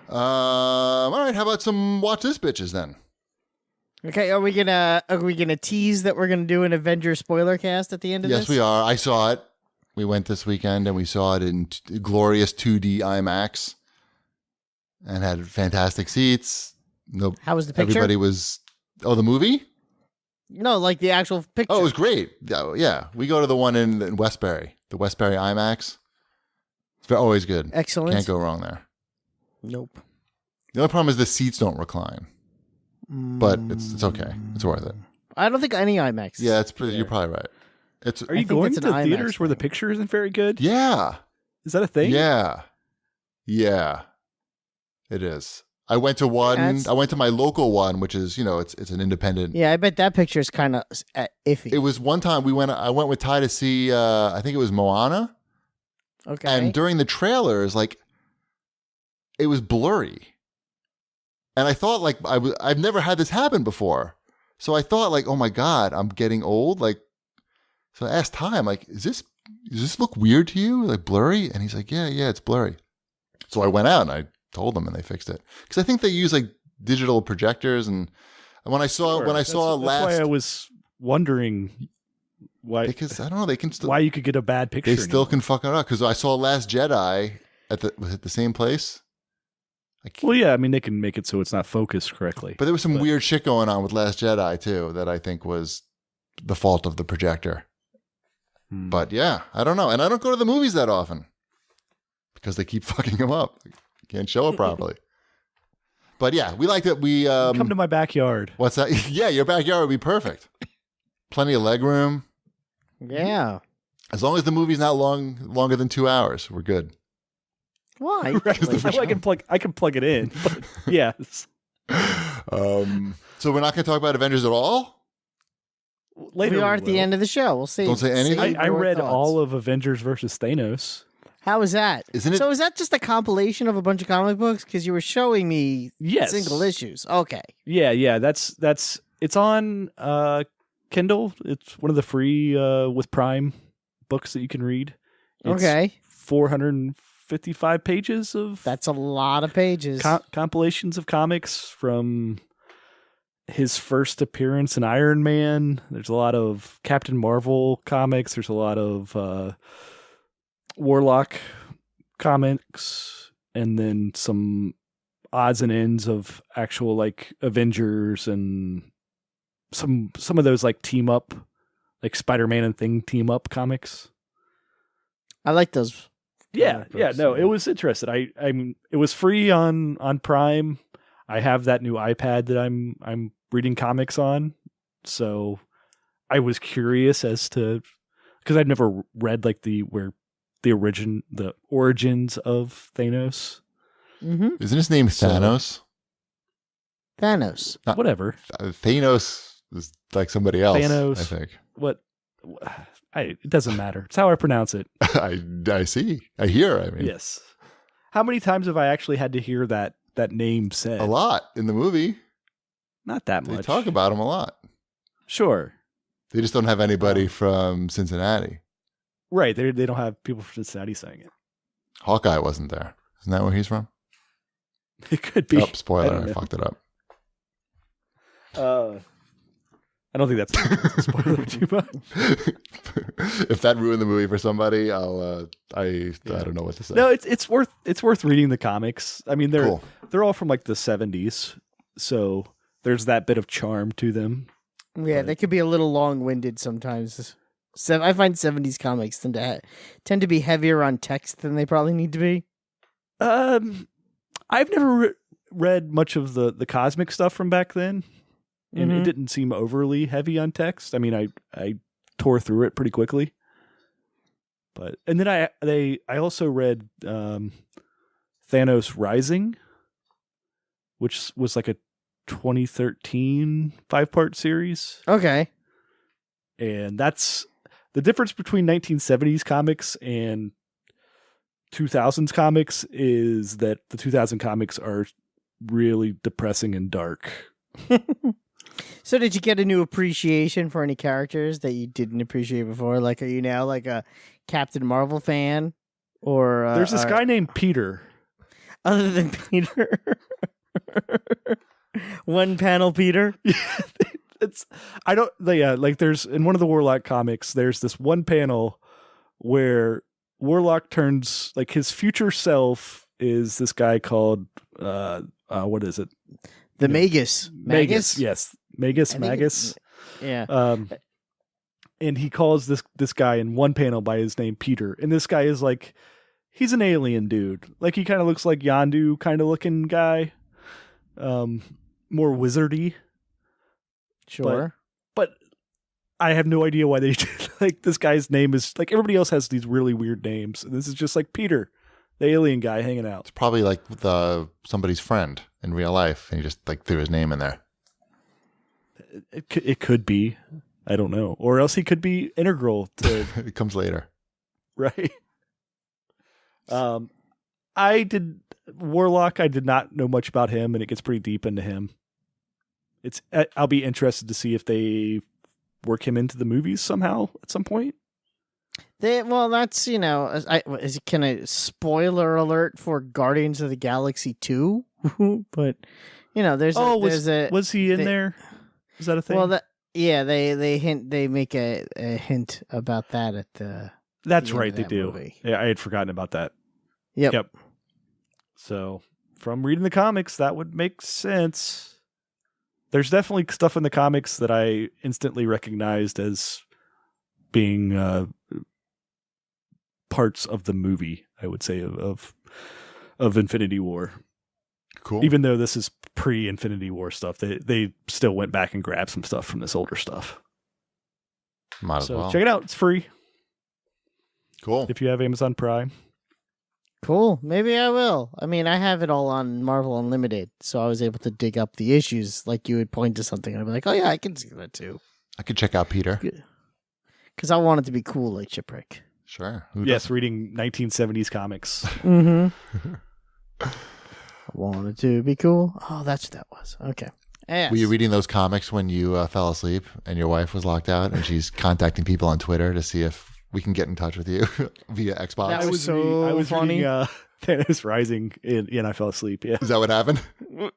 All right, how about some watch this bitches then? Okay, are we gonna tease that we're gonna do an Avengers spoiler cast at the end of this? Yes, we are. I saw it. We went this weekend and we saw it in glorious 2D IMAX and had fantastic seats. No, How was the picture? Everybody was. Oh, the movie? No, like the actual picture. Oh, it was great. Yeah, we go to the one in Westbury, the Westbury IMAX. It's always good. Excellent. Can't go wrong there. Nope. The only problem is the seats don't recline, but it's okay. It's worth it. I don't think any IMAX. Yeah, you're probably right. Are you going to theaters where the picture isn't very good? Yeah. Is that a thing? Yeah. It is. I went to one. I went to my local one, which is it's an independent. Yeah, I bet that picture is kind of iffy. It was one time I went with Ty to see. I think it was Moana. Okay. And during the trailers, like, it was blurry, and I thought like I've never had this happen before, so I thought like, oh my god, I'm getting old. Like, so I asked Ty, I'm like, does this look weird to you, like blurry? And he's like, yeah, it's blurry. So I went out and I told them, and they fixed it because I think they use like digital projectors. And when I saw that's why I was wondering why, because I don't know, they can still, why you could get a bad picture. They still can fuck it up because I saw Last Jedi was it the same place? Well, yeah, I mean they can make it so it's not focused correctly. But there was some weird shit going on with Last Jedi too that I think was the fault of the projector. But yeah, I don't know, and I don't go to the movies that often because they keep fucking them up. Can't show it properly. But yeah, we like that. We come to my backyard. What's that? Yeah, your backyard would be perfect. Plenty of leg room. Yeah. As long as the movie's not longer than 2 hours, we're good. Why? Right. I can plug it in. But yes. So we're not going to talk about Avengers at all? Later we are at the end of the show. We'll see. Don't say anything. I read all of Avengers versus Thanos. How is that? Isn't it? So is that just a compilation of a bunch of comic books? Because you were showing me single issues. Okay. Yeah. That's it's on Kindle. It's one of the free with Prime books that you can read. It's okay. 455 pages of. That's a lot of pages. Compilations of comics from his first appearance in Iron Man. There's a lot of Captain Marvel comics. There's a lot of Warlock comics, and then some odds and ends of actual like Avengers and some of those like team up, like Spider-Man and Thing team up comics. I like those. Yeah. No, it was interesting. I mean, it was free on Prime. I have that new iPad that I'm reading comics on, so I was curious as to, because I'd never read like the origins of Thanos. Mm-hmm. Isn't his name Thanos? Thanos. Whatever. Thanos is like somebody else. Thanos. I think. What? It doesn't matter. It's how I pronounce it. I see. I hear. I mean, yes. How many times have I actually had to hear that name said? A lot in the movie. Not that much. They talk about him a lot. Sure. They just don't have anybody from Cincinnati. Right. They don't have people from Cincinnati saying it. Hawkeye wasn't there. Isn't that where he's from? It could be. Oh, spoiler. I fucked it up. I don't think that's a spoiler too much. If that ruined the movie for somebody, I don't know what to say. No, it's worth reading the comics. I mean, Cool. they're all from like the 70s, so there's that bit of charm to them. Yeah, they could be a little long-winded sometimes. I find 70s comics tend to be heavier on text than they probably need to be. I've never read much of the cosmic stuff from back then, and it didn't seem overly heavy on text. I mean, I tore through it pretty quickly. And then I also read Thanos Rising, which was like a 2013 5-part series. Okay. And that's the difference between 1970s comics and 2000s comics is that the 2000 comics are really depressing and dark. So did you get a new appreciation for any characters that you didn't appreciate before? Like, are you now like a Captain Marvel fan? Or there's this guy named Peter. Other than Peter. One panel Peter. It's like there's in one of the Warlock comics, there's this one panel where Warlock turns like his future self is this guy called what is it? The Magus. Magus, yes. Magus. Yeah. And he calls this guy in one panel by his name Peter. And this guy is like, he's an alien dude. Like he kind of looks like Yondu kind of looking guy. More wizardy. Sure. But I have no idea why they like this guy's name is like everybody else has these really weird names. And this is just like Peter, the alien guy hanging out. It's probably like somebody's friend in real life, and he just like threw his name in there. It could be. I don't know. Or else he could be integral to It comes later. right. Warlock, I did not know much about him, and it gets pretty deep into him. I'll be interested to see if they work him into the movies somehow at some point. That's can a spoiler alert for Guardians of the Galaxy 2? But was he in there? Is that a thing? Well, they make a hint about that at the. That's the right, end they of that do. movie. Yeah, I had forgotten about that. Yep. So, from reading the comics, that would make sense. There's definitely stuff in the comics that I instantly recognized as being parts of the movie, I would say, of Infinity War. Cool. Even though this is pre-Infinity War stuff, they still went back and grabbed some stuff from this older stuff. Might as well. Check it out. It's free. Cool. If you have Amazon Prime. Cool. Maybe I will. I mean, I have it all on Marvel Unlimited, so I was able to dig up the issues. Like you would point to something, and I'd be like, "Oh yeah, I can see that too." I could check out Peter. Because I want it to be cool, like Shipwreck. Sure. Yes, reading 1970s comics. Mm-hmm. I want it to be cool. Oh, that's what that was. Okay. Yes. Were you reading those comics when you fell asleep and your wife was locked out and she's contacting people on Twitter to see if we can get in touch with you via Xbox? That was I was funny. reading Thanos Rising and I fell asleep. Yeah. Is that what happened?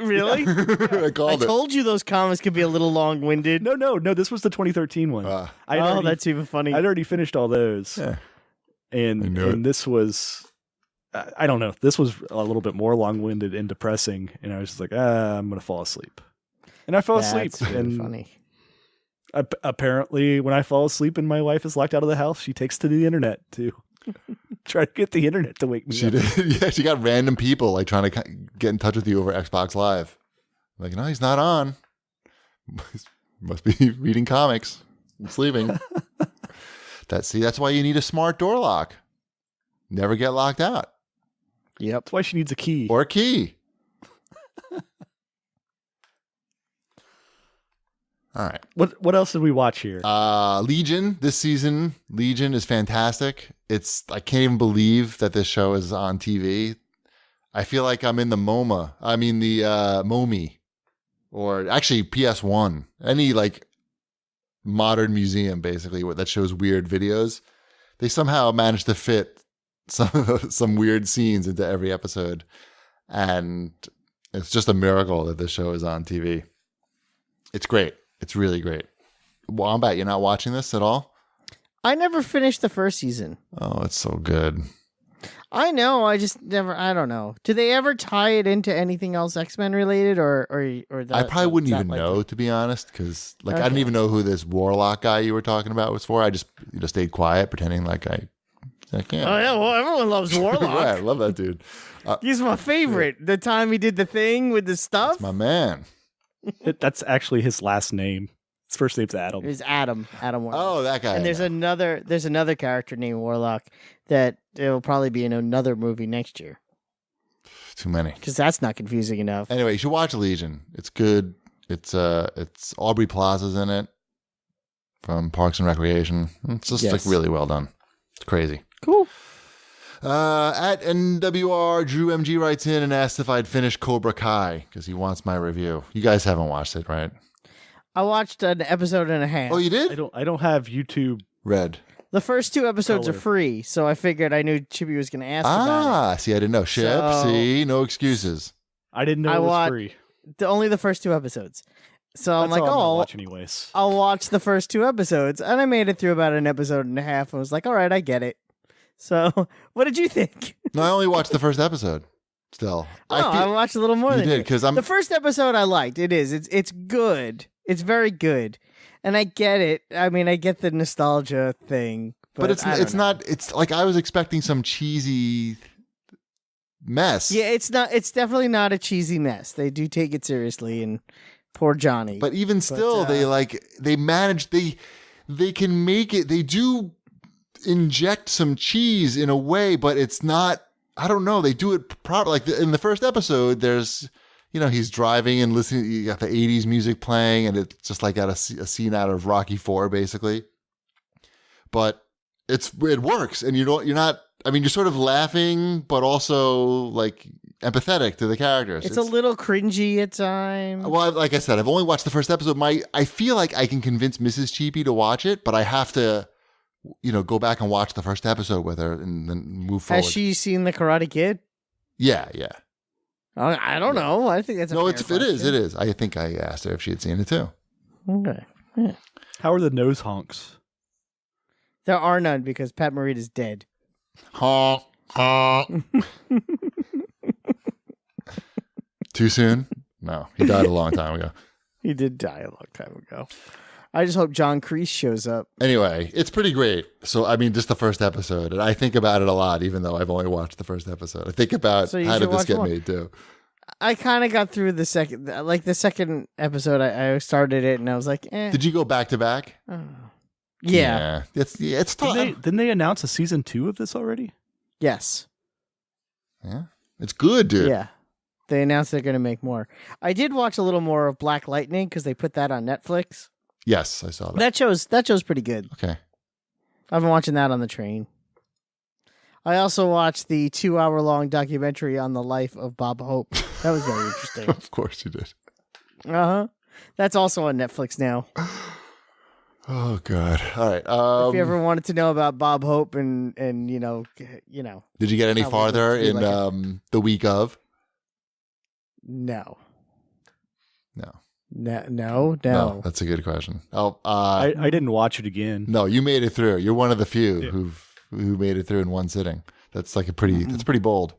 Really? I I called it. told you those comics could be a little long-winded. No. This was the 2013 one. That's even funny. I'd already finished all those. Yeah. And this was, I don't know. This was a little bit more long-winded and depressing. And I was just like, I'm going to fall asleep. And I fell asleep. That's really and funny. Apparently, when I fall asleep and my wife is locked out of the house, she takes to the internet to try to get the internet to wake me She up. did. Yeah, she got random people like trying to get in touch with you over Xbox Live. Like, no, he's not on. Must be reading comics and sleeping. That's why you need a smart door lock. Never get locked out. Yep. That's why she needs a key. Or a key. All right. What else did we watch here? Legion this season. Legion is fantastic. I can't even believe that this show is on TV. I feel like I'm in the MoMA. I mean the MoMI, or actually PS1. Any like modern museum basically that shows weird videos. They somehow managed to fit some weird scenes into every episode, and it's just a miracle that this show is on TV. It's great. It's really great. Wombat, you're not watching this at all? I never finished the first season. Oh, it's so good. I know. I just never. I don't know. Do they ever tie it into anything else X-Men related, or that, I probably wouldn't that even like know, to be honest, because I Okay. didn't even know who this Warlock guy you were talking about was for. I just stayed quiet, pretending like I can't. Oh yeah, well everyone loves Warlock. Yeah, I love that dude. He's my favorite. The time he did the thing with the stuff. That's my man. That's actually his last name. His first name's Adam. It was Adam Warlock. Oh, that guy. And there's another character named Warlock that it will probably be in another movie next year Too many. because that's not confusing enough. Anyway, you should watch Legion. It's good. It's Aubrey Plaza's in it from Parks and Recreation. It's just Yes. like really well done. It's crazy. Cool. At NWR, Drew MG writes in and asked if I'd finish Cobra Kai because he wants my review. You guys haven't watched it, right? I watched an episode and a half. Oh, you did? I don't have YouTube Red. The first 2 episodes are Color. free, so I figured I knew Chippy was going to ask about See, I didn't know. Ship, So- see, no excuses. I didn't know I it was watch- free. it. Only the first 2 episodes. So I'm That's like, all I'm gonna oh, watch anyways. I'll watch the first 2 episodes. And I made it through about an episode and a half and was like, all right, I get it. So what did you think? No, I only watched the first episode. Still, I watched a little more you than did you. because I'm. The first episode I liked. It is. It's good. It's very good. And I get it. I mean, I get the nostalgia thing. but it's I don't it's know. not. It's like I was expecting some cheesy mess. Yeah, it's not. It's definitely not a cheesy mess. They do take it seriously, and poor Johnny. But even still, they manage. They can make it. They do inject some cheese in a way, but it's not. I don't know. They do it proper. Like in the first episode, there's, he's driving and listening. You got the 80s music playing, and it's just like a scene out of Rocky IV, basically. But it works, and you're not. I mean, you're sort of laughing, but also like empathetic to the characters. it's a little cringy at times. Well, like I said, I've only watched the first episode. I feel like I can convince Mrs. Cheapy to watch it, but I have to, go back and watch the first episode with her and then move forward. Has she seen the Karate Kid? Yeah. I don't know. I think that's a No, fair it is. question. It is. I think I asked her if she had seen it too. Okay. How are the nose honks? There are none because Pat Morita's dead. Honk, honk. Too soon? No, he died a long time ago. He did die a long time ago. I just hope John Kreese shows up. Anyway, it's pretty great. So, I mean, just the first episode. And I think about it a lot, even though I've only watched the first episode. I think about So you how should did this watch get more. made too. I kind of got through the second episode. I started it and I was like, eh. Did you go back to back? Yeah. It's tough. Didn't they announce a season 2 of this already? Yes. Yeah. It's good, dude. Yeah. They announced they're going to make more. I did watch a little more of Black Lightning because they put that on Netflix. Yes, I saw that. That show's pretty good. Okay. I've been watching that on the train. I also watched the 2-hour-long documentary on the life of Bob Hope. That was very interesting. Of course you did. Uh-huh. That's also on Netflix now. Oh God! All right. If you ever wanted to know about Bob Hope and did you get any how we farther look to be in like the week of? no. No. No. That's a good question. Oh, I didn't watch it again. no, you made it through. You're one of the few Yeah. who made it through in one sitting. That's like that's pretty bold.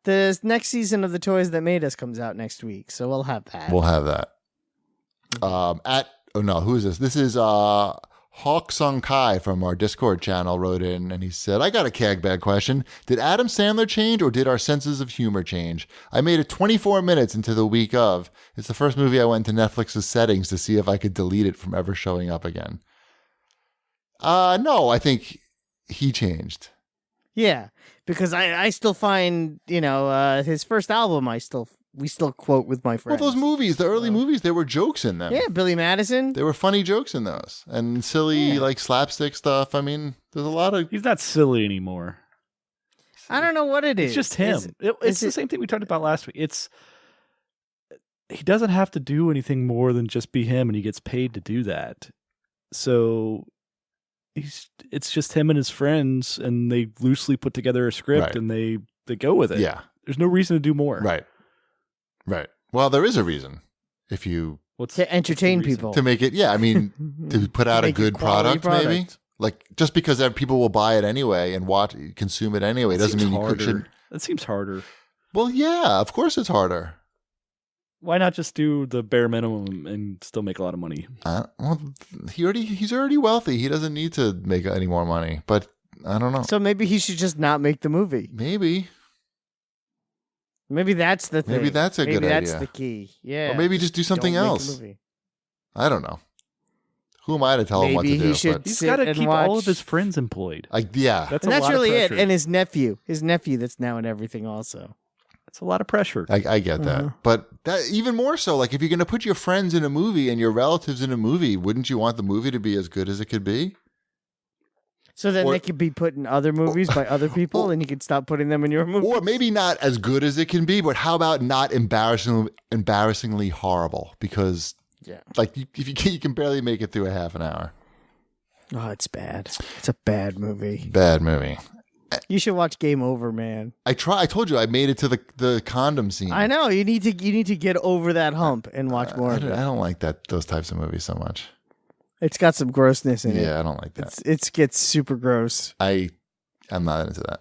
The next season of The Toys That Made Us comes out next week, so we'll have that. We'll have that. Who is this? This is Hawk Sung Kai from our Discord channel wrote in and he said, I got a CAGbag question. Did Adam Sandler change or did our senses of humor change? I made it 24 minutes into the week of. It's the first movie I went to Netflix's settings to see if I could delete it from ever showing up again. No, I think he changed. Yeah, because I still find, his first album we still quote with my Well, friends. those movies, the early movies, there were jokes in them. Yeah, Billy Madison. There were funny jokes in those and silly like slapstick stuff. I mean, there's a lot of He's not silly anymore. I don't know what it is. It's just him. It's the same thing we talked about last week. He doesn't have to do anything more than just be him, and he gets paid to do that. So it's just him and his friends, and they loosely put together a script, Right. and they go with it. Yeah. There's no reason to do more. Right. Well, there is a reason if you to entertain what's the reason? people. to make it. Yeah, I mean, to put out a Make it good quality product, maybe. Like just because people will buy it anyway and consume it anyway doesn't Seems mean you harder. should. That seems harder. Well, yeah, of course it's harder. Why not just do the bare minimum and still make a lot of money? Well, he's already wealthy. He doesn't need to make any more money. But I don't know. So maybe he should just not make the movie. Maybe Maybe that's the thing. Maybe that's a good That's idea. the key. Yeah. or maybe just do something Don't make a else. movie. I don't know. Who am I to tell him what to Maybe he do? should But He's sit got to and keep all watch- of his friends employed. yeah, That's And a that's lot really of it. pressure. And his nephew that's now in everything also. That's a lot of pressure. I get that. Uh-huh. But that even more so, like if you're going to put your friends in a movie and your relatives in a movie, wouldn't you want the movie to be as good as it could be? So then Or- they could be put in other movies by other people, and you could stop putting them in your movie. Or maybe not as good as it can be, but how about not embarrassingly horrible? Because Yeah. like if you can barely make it through a half an hour. Oh, it's bad. It's a bad movie. Bad movie. You should watch Game Over, man. I told you I made it to the condom scene. I know you need to get over that hump and watch more I of it. don't like those types of movies so much. It's got some grossness in it. Yeah, I don't like that. It gets super gross. I'm not into that.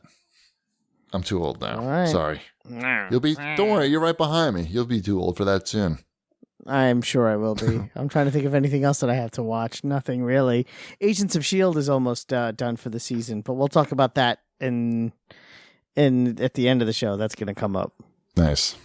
I'm too old now. All right. Sorry. Don't worry, you're right behind me. You'll be too old for that soon. I'm sure I will be. I'm trying to think of anything else that I have to watch. Nothing really. Agents of S.H.I.E.L.D. is almost done for the season, but we'll talk about that in at the end of the show. That's going to come up. Nice.